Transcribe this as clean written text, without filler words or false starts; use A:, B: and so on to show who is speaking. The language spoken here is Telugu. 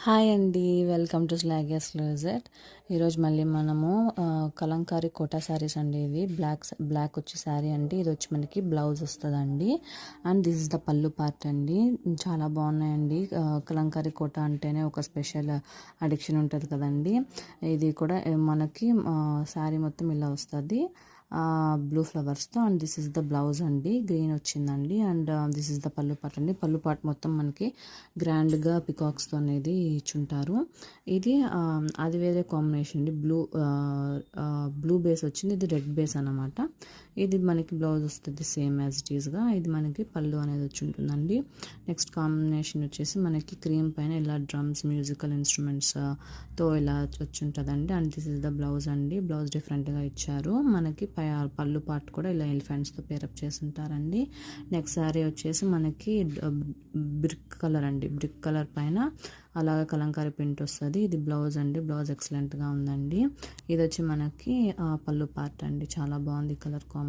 A: హాయ్ అండి, వెల్కమ్ టు స్లాగస్ క్లోజెట్. ఈరోజు మళ్ళీ మనము కలంకారీ కోటా శారీస్ అండి. ఇది బ్లాక్ వచ్చి శారీ అండి. ఇది వచ్చి మనకి బ్లౌజ్ వస్తుందండి. And this is the pallu part అండి. చాలా బాగున్నాయండి. కలంకారీ కోటా అంటేనే ఒక స్పెషల్ అడిక్షన్ ఉంటుంది కదండి. ఇది కూడా మనకి శారీ మొత్తం ఇలా వస్తుంది బ్లూ ఫ్లవర్స్తో. And this is the blouse అండి, గ్రీన్ వచ్చిందండి. And this is the pallu part అండి. పళ్ళు పార్ట్ మొత్తం మనకి గ్రాండ్గా పికాక్స్తో అనేది ఇచ్చుంటారు. ఇది అది వేరే కాంబినేషన్ అండి. బ్లూ బేస్ వచ్చింది, ఇది రెడ్ బేస్ అనమాట. ఇది మనకి బ్లౌజ్ వస్తుంది సేమ్ యాజ్ ఇట్ ఈస్గా. ఇది మనకి పళ్ళు అనేది వచ్చి ఉంటుందండి. నెక్స్ట్ కాంబినేషన్ వచ్చేసి మనకి క్రీమ్ పైన ఇలా డ్రమ్స్, మ్యూజికల్ ఇన్స్ట్రుమెంట్స్తో ఇలా వచ్చి ఉంటుందండి. And this is the blouse అండి. బ్లౌజ్ డిఫరెంట్గా ఇచ్చారు మనకి. పళ్ళు పార్ట్ కూడా ఇలా ఎలిఫెంట్స్తో పేరప్ చేసి ఉంటారండి. నెక్స్ట్ శారీ వచ్చేసి మనకి బ్రిక్ కలర్ అండి. బ్రిక్ కలర్ పైన అలాగే కలంకారీ ప్రింట్ వస్తుంది. ఇది బ్లౌజ్ అండి. బ్లౌజ్ ఎక్సలెంట్గా ఉందండి. ఇది వచ్చి మనకి పళ్ళు పార్ట్ అండి. చాలా బాగుంది కలర్ కాంబినేషన్.